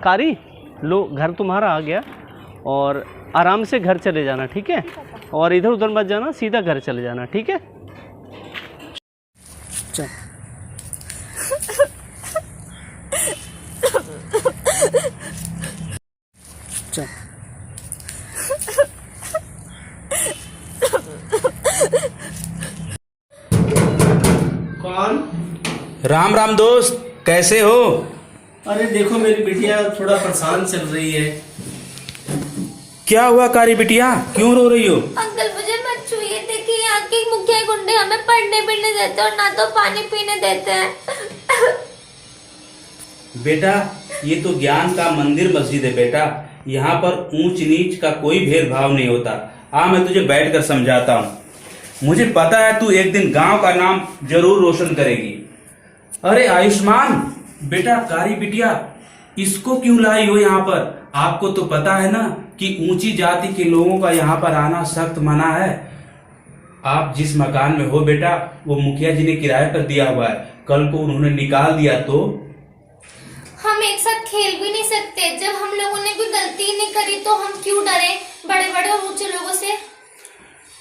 कारी लो, घर तुम्हारा आ गया और आराम से घर चले जाना, ठीक है? और इधर उधर मत जाना, सीधा घर चले जाना, ठीक है? चल। चल। कौन? राम राम दोस्त, कैसे हो? अरे देखो मेरी बिटिया थोड़ा परेशान चल रही है। क्या हुआ कारी बिटिया, क्यों रो रही हो? अंकल मुझे मत छूइए, देखिए यहाँ के मुखिया गुंडे हमें पढ़ने पीने देते और ना तो पानी पीने देते हैं। बेटा ये तो ज्ञान का मंदिर मस्जिद है बेटा, यहाँ पर ऊंच नीच का कोई भेदभाव नहीं होता। मैं तुझे बैठकर समझाता हूँ। मुझे पता है तू एक दिन गांव का नाम जरूर रोशन करेगी। अरे आयुष्मान बेटा, कारी बिटिया इसको क्यों लाई हो यहाँ पर? आपको तो पता है ना कि ऊंची जाति के लोगों का यहाँ पर आना सख्त मना है। आप जिस मकान में हो बेटा, वो मुखिया जी ने किराए पर दिया हुआ है। कल को उन्होंने निकाल दिया तो हम एक साथ खेल भी नहीं सकते। जब हम लोगों ने कोई गलती ही नहीं करी तो हम क्यों डरे बड़े बड़े और ऊंचे लोगों से?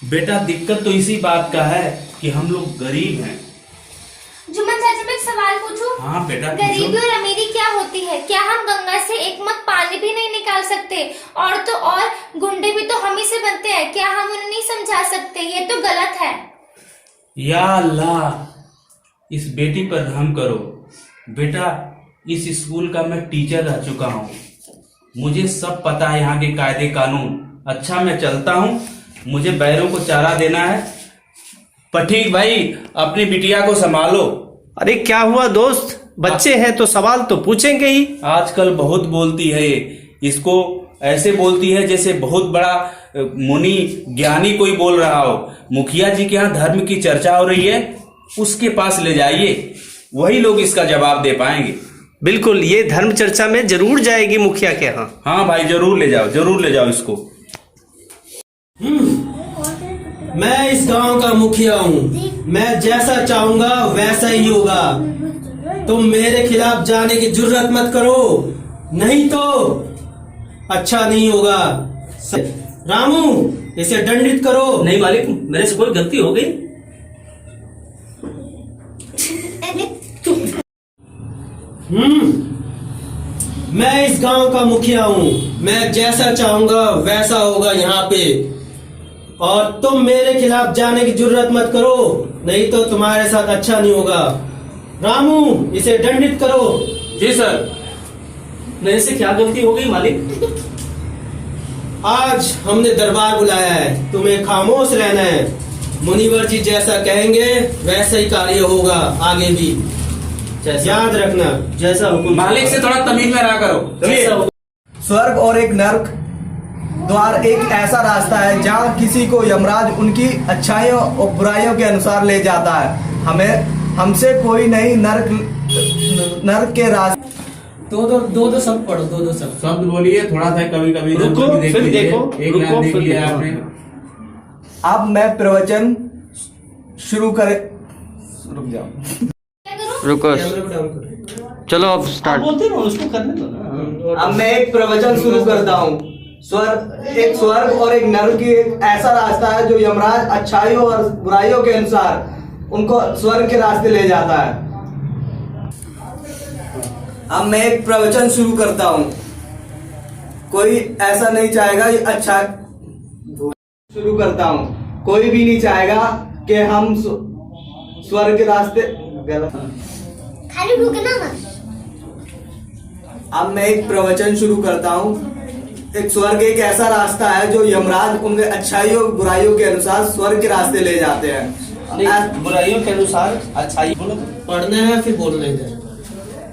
बेटा दिक्कत तो इसी बात का है कि हम लोग गरीब हैं। जुम्मन चाचा मैं एक सवाल पूछूं? हाँ बेटा, गरीबी और अमीरी क्या होती है? क्या हम गंगा से एक मग पानी भी नहीं निकाल सकते? और तो और गुंडे भी तो हम ही से बनते हैं, क्या हम उन्हें नहीं समझा सकते? ये तो गलत है। या अल्लाह, इस बेटी पर रहम करो। बेटा इस स्कूल का मैं टीचर रह चुका हूँ, मुझे सब पता है यहाँ के कायदे कानून। अच्छा मैं चलता हूँ, मुझे बैरों को चारा देना है। पठीक भाई अपनी बिटिया को संभालो। अरे क्या हुआ दोस्त, बच्चे हैं तो सवाल तो पूछेंगे ही। आजकल बहुत बोलती है ये, इसको ऐसे बोलती है जैसे बहुत बड़ा मुनि ज्ञानी कोई बोल रहा हो। मुखिया जी के यहाँ धर्म की चर्चा हो रही है, उसके पास ले जाइए, वही लोग इसका जवाब दे पाएंगे। बिल्कुल, ये धर्म चर्चा में जरूर जाएगी मुखिया के यहाँ। हाँ भाई जरूर ले जाओ इसको। मैं इस गांव का मुखिया हूँ, मैं जैसा चाहूंगा वैसा ही होगा। तुम मेरे खिलाफ जाने की जुर्रत मत करो, नहीं तो अच्छा नहीं होगा। रामू इसे दंडित करो। नहीं मालिक, मेरे से कोई गलती हो गई। मैं इस गांव का मुखिया हूँ, मैं जैसा चाहूंगा वैसा होगा यहाँ पे। और तुम मेरे खिलाफ जाने की जुर्रत मत करो, नहीं तो तुम्हारे साथ अच्छा नहीं होगा। रामू इसे दंडित करो। जी सर। मेरे से क्या गलती हो गई मालिक? आज हमने दरबार बुलाया है, तुम्हें खामोश रहना है। मुनिवर जी जैसा कहेंगे वैसा ही कार्य होगा आगे भी, याद रखना। जैसा हुकुम। मालिक से थोड़ा तमीज में रहा करो। स्वर्ग और एक नर्क द्वार एक ऐसा रास्ता है जहाँ किसी को यमराज उनकी अच्छाइयों और बुराइयों के अनुसार ले जाता है। हमसे कोई नहीं नर्क के रास्ते। दो सब पढ़ो, दो सब शब्द बोलिए, थोड़ा सा कभी कभी रुको, फिर देखो, एक लाइन देख लिया आपने। अब मैं प्रवचन शुरू करे। रुक जाओ, रुको, चलो अब स्टार्ट। बोलते ना उसको करने दो ना। अब मैं एक प्रवचन शुरू करता हूँ। एक स्वर्ग और एक नर्क की एक ऐसा रास्ता है जो यमराज अच्छाइयों और बुराइयों के अनुसार उनको स्वर्ग के रास्ते ले जाता है। अब मैं एक प्रवचन शुरू करता हूँ। कोई ऐसा नहीं चाहेगा ये अच्छा शुरू करता हूँ। कोई भी नहीं चाहेगा कि हम स्वर्ग के रास्ते खाली रुकना मत। अब मैं एक प्रवचन शुरू करता हूँ। एक स्वर्ग एक ऐसा रास्ता है जो यमराज उनके अच्छाइयों बुराइयों के अनुसार स्वर्ग के रास्ते ले जाते हैं। बुराइयों के अनुसार अच्छाई बोलो। पढ़ना है फिर बोलना है।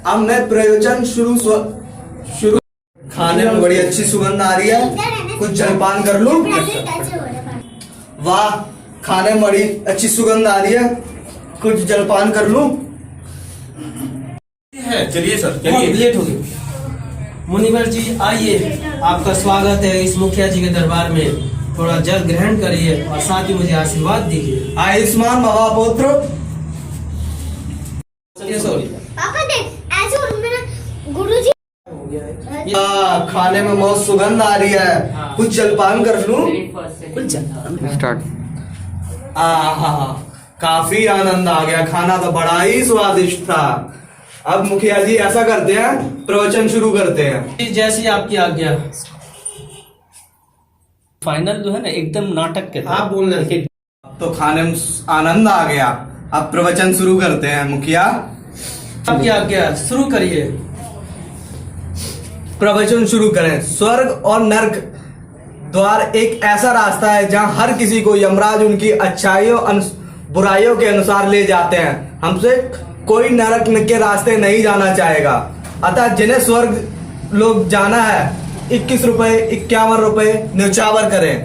अब मैं प्रवचन शुरू। खाने में बड़ी अच्छी सुगंध आ रही है, कुछ जलपान कर लूं? वाह, खाने में बड़ी अच्छी सुगंध आ रही है, कुछ जलपान कर लूं? चलिए सर, बहुत लेट हो गई। मुनिवर जी आइए, आपका स्वागत है इस मुखिया जी के दरबार में। थोड़ा जल ग्रहण करिए और साथ ही मुझे आशीर्वाद दीजिए। आयुष्मान महापुत्र। पापा देख, ऐसे रूम में ना गुरु वाह, खाने में बहुत सुगंध आ रही है, कुछ जलपान कर लूं? आहा, काफी आनंद आ गया, खाना तो बड़ा ही स्वादिष्ट था। अब मुखिया जी ऐसा करते हैं, प्रवचन शुरू करते हैं। जैसी आपकी आज्ञा। फाइनल जो है ना एकदम नाटक के आप बोलना है। तो खाने में आनंद आ गया, अब प्रवचन शुरू करते हैं। मुखिया आपकी आज्ञा, शुरू करिए। प्रवचन शुरू करें। स्वर्ग और नर्क द्वार एक ऐसा रास्ता है जहां हर किसी को यमराज उनकी अच्छाइयों बुराइयों के अनुसार ले जाते हैं। हमसे कोई नरक के रास्ते नहीं जाना चाहेगा, अतः जिन्हें स्वर्ग लोग जाना है 21 रुपए 51 रुपए न्यौछावर करें।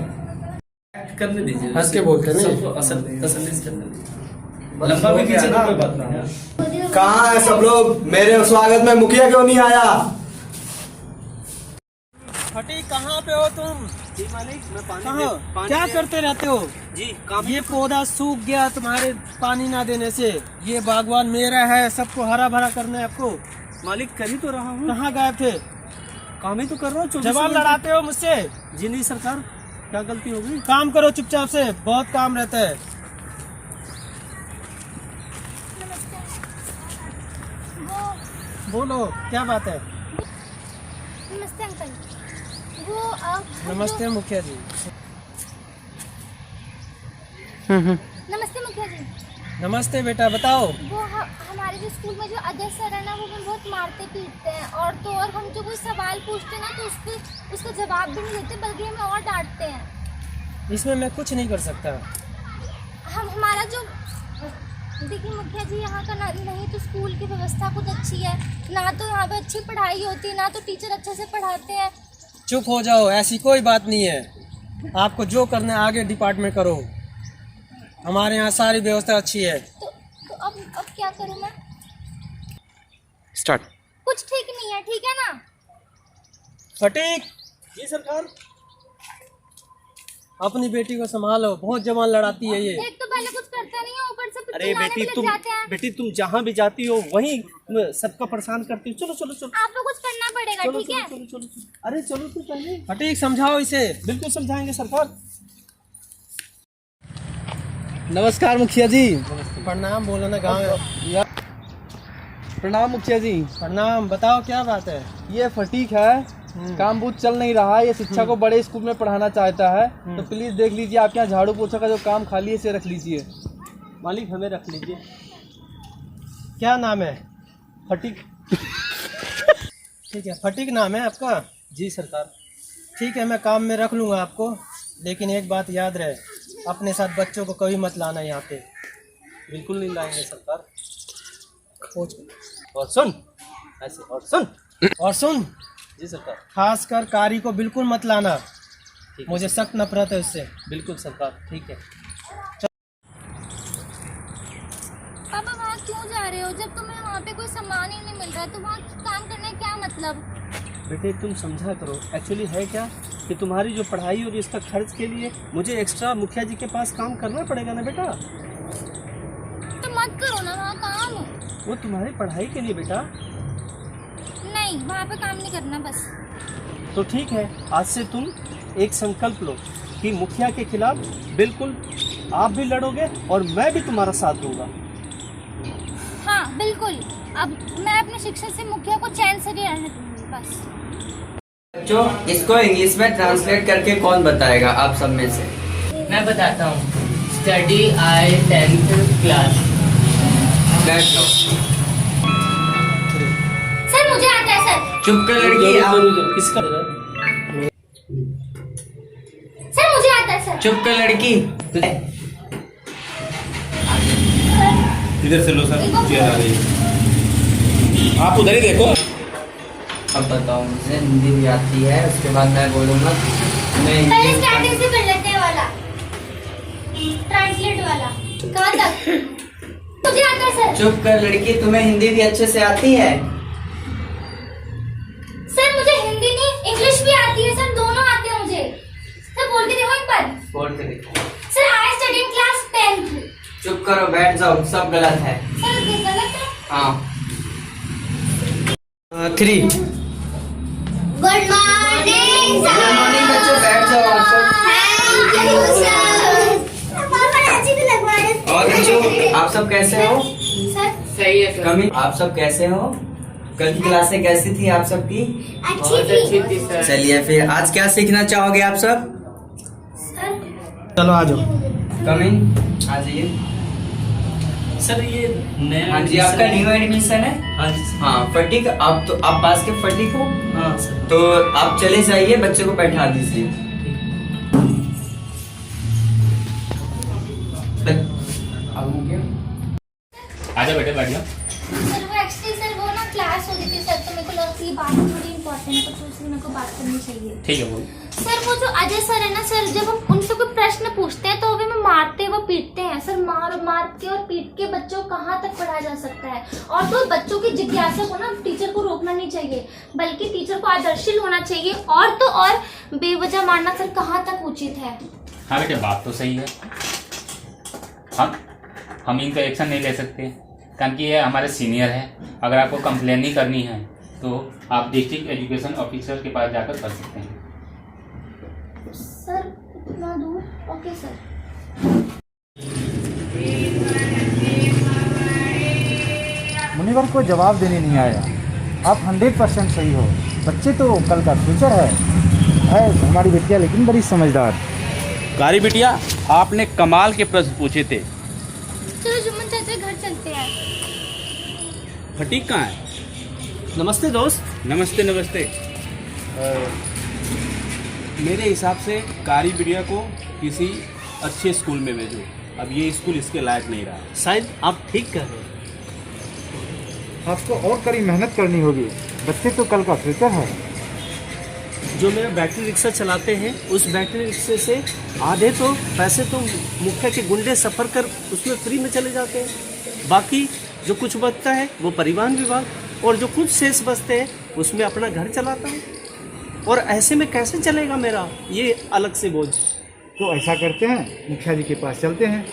करने दीजिए, हंस के बोलते नहीं। सबको तसल्ली से करने दीजिए। लंबा भी खींचे तो कोई बात नहीं है। कहाँ है सब लोग? मेरे स्वागत में मुखिया क्यों नहीं आया? फटी, कहाँ पे हो तुम? जी मालिक, मैं कहाँ? क्या करते रहते हो? जी काम ये पौधा सूख गया तुम्हारे पानी ना देने से। ये बागवान मेरा है, सबको हरा भरा करना है आपको। मालिक कर ही तो रहा हूँ, कहाँ गए थे? काम ही तो कर रहा हूँ। जवाब लड़ाते हो मुझसे? जी नहीं सरकार, क्या गलती हो गई? काम करो चुपचाप से, बहुत काम रहता है। बोलो, क्या बात है? नमस्ते अंकल। वो नमस्ते मुखिया जी। नमस्ते मुखिया जी। नमस्ते बेटा, बताओ। वो हमारे जो स्कूल में जो अजय सर है ना, वो हमें बहुत मारते पीटते हैं, और तो और हम जो कोई सवाल पूछते हैं ना तो उसका जवाब भी नहीं देते, बल्कि हमें और डांटते हैं। इसमें मैं कुछ नहीं कर सकता। हमारा जो देखिए मुखिया जी, यहाँ का नहीं तो स्कूल की व्यवस्था कुछ अच्छी है, ना तो यहाँ पे अच्छी पढ़ाई होती है, ना तो टीचर अच्छे से पढ़ाते हैं। चुप हो जाओ, ऐसी कोई बात नहीं है। आपको जो करना है आगे डिपार्टमेंट करो, हमारे यहाँ सारी व्यवस्था अच्छी है। तो अब क्या करूँ मैं? स्टार्ट। कुछ ठीक नहीं है, ठीक है ना? फटीक। जी सरकार। अपनी बेटी को संभालो, बहुत जवान लड़ाती है ये। एक तो पहले कुछ करता नहीं है, ऊपर से अरे बेटी तुम जहाँ भी जाती हो वहीं सबका परेशान करती हो। चलो चलो चलो आपको कुछ करना पड़ेगा, चलो ठीक है? चलो चलो चलो। अरे चलो तो पहले। फटीक, समझाओ इसे। बिल्कुल समझाएंगे सरकार। नमस्कार मुखिया जी। प्रणाम बोलो ना, गाँव में। प्रणाम मुखिया जी। प्रणाम, बताओ क्या बात है? ये फटीक है, काम बूथ चल नहीं रहा है, ये शिक्षा को बड़े स्कूल में पढ़ाना चाहता है, तो प्लीज देख लीजिए, आपके यहाँ झाड़ू पोछा का जो काम खाली है इसे रख लीजिए। मालिक हमें रख लीजिए। क्या नाम है? फटीक। ठीक है, फटीक नाम है आपका? जी सरकार। ठीक है, मैं काम में रख लूँगा आपको, लेकिन एक बात याद रहे, अपने साथ बच्चों को कभी मत लाना यहाँ पे। बिल्कुल नहीं लाएंगे सरकार। और सुन ऐसे, और सुन। जी सरकार। खासकर कारी को बिल्कुल मत लाना, मुझे सख्त नफरत है उससे। बिल्कुल सरकार, ठीक है। पापा वहाँ क्यों जा रहे हो? जब तुम्हें वहाँ पे कोई सामान ही नहीं मिल रहा है तो वहाँ काम करने का क्या मतलब? बेटे तुम समझा करो, एक्चुअली है क्या कि तुम्हारी जो पढ़ाई और इसका खर्च के लिए मुझे एक्स्ट्रा मुखिया जी के पास काम करना पड़ेगा ना बेटा। तो मत करो ना वहाँ काम। वो तुम्हारी पढ़ाई के लिए बेटा। नहीं, वहाँ पे काम नहीं करना बस। तो ठीक है, आज से तुम एक संकल्प लो कि मुखिया के खिलाफ बिल्कुल आप भी लड़ोगे और मैं भी तुम्हारा साथ दूंगा। हाँ बिल्कुल, अब मैं अपने शिक्षक से मुखिया को चैन से रहने दूंगी बस। बच्चों, इसको इंग्लिश में ट्रांसलेट करके कौन बताएगा आप सब में से? मैं बताता हूँ। स्टडी आई 10th क्लास। बैठ लो। सर मुझे आता है सर। चुप कर लड़की, आप किसका? सर मुझे आता है सर। चुप कर लड़की। इधर से लो सर, चेयर आ गई। आप उधर ही देखो। अब बताओ, मुझे हिंदी भी आती है, उसके बाद मैं बोलूँगा। मैं पहले हिंदी स्टार्टिंग से कर लेते हैं वाला, ट्रांसलेट वाला। कहाँ तक? मुझे आता है सर। चुप कर लड़की, तुम्हें हिंदी भी अच्छे से आती है? सर मुझे हिंदी नहीं इंग्लिश भी आती है सर, दोनों आते हैं मुझे। सर बोल के देखो एक बार। बोल के देखो। Sir I study in class 10th। चुप करो, बैठ जाओ, सब गलत है। सर ये गलत है। हाँ। 3 गुड मॉर्निंग गुड मॉर्निंग बच्चों, बैठ जाओ आप सब। और बच्चों आप सब कैसे हो? सर सही है सर। कमी आप सब कैसे हो? कल की क्लासें कैसी थी आप सबकी? बहुत अच्छी थी सर। चलिए फिर आज क्या सीखना चाहोगे आप सब? सर चलो आ जाओ। कमिंग आ जाइए। सर ये नया हाँ जी, आपका न्यू एडमिशन है? हाँ जी हाँ फटीक, आप तो आप पास के फटीक हो, हाँ सर। तो आप चले जाइए, बच्चे को बैठा दीजिए। आजा बेटे बैठ जाओ। सर वो एक्चुअली सर वो ना क्लास हो रही थी सर, तो मेरे को लगा कि ये बात थोड़ी इम्पोर्टेंट है, तो उससे मेरे को बात करनी चाहिए। ठीक है बोल। सर वो जो अजय सर है ना सर, जब हम उनसे कोई प्रश्न पूछते हैं तो वे हमें मारते हैं, वो पीटते हैं सर। मार के और पीट के बच्चों को कहाँ तक पढ़ाया जा सकता है? और तो बच्चों की जिज्ञासा को ना टीचर को रोकना नहीं चाहिए, बल्कि टीचर को आदर्शिल होना चाहिए। और तो और बेवजह मारना सर कहाँ तक उचित है? हाँ बेटे बात तो सही है। हम इनका एक्शन नहीं ले सकते क्योंकि ये हमारे सीनियर हैं। अगर आपको कंप्लेन नहीं करनी है तो आप डिस्ट्रिक्ट एजुकेशन ऑफिसर के पास जाकर कर सकते हैं। सर इतना दूर? Okay sir. मुनिवर को जवाब देने नहीं आया। आप 100% सही हो। बच्चे तो कल का फ्यूचर है हमारी बिटिया, लेकिन बड़ी समझदार। कारी बिटिया, आपने कमाल के प्रश्न पूछे थे। चलो जुम्मन चाचा घर चलते हैं। फटीक कहाँ है? नमस्ते दोस्त। नमस्ते नमस्ते। मेरे हिसाब से कारी बिटिया को किसी अच्छे स्कूल में भेजो। अब ये स्कूल इसके लायक नहीं रहा। शायद आप ठीक कह रहे हैं। आपको और कड़ी मेहनत करनी होगी। बच्चे तो कल का फ्यूचर है। जो मेरा बैटरी रिक्शा चलाते हैं, उस बैटरी रिक्शे से आधे तो पैसे तो मुखिया के गुंडे सफ़र कर उसमें फ्री में चले जाते हैं। बाकी जो कुछ बचता है वो परिवहन विभाग, और जो कुछ शेष बचते हैं उसमें अपना घर चलाता हूँ। और ऐसे में कैसे चलेगा मेरा ये अलग से बोझ? तो ऐसा करते हैं, मुखिया जी के पास चलते हैं।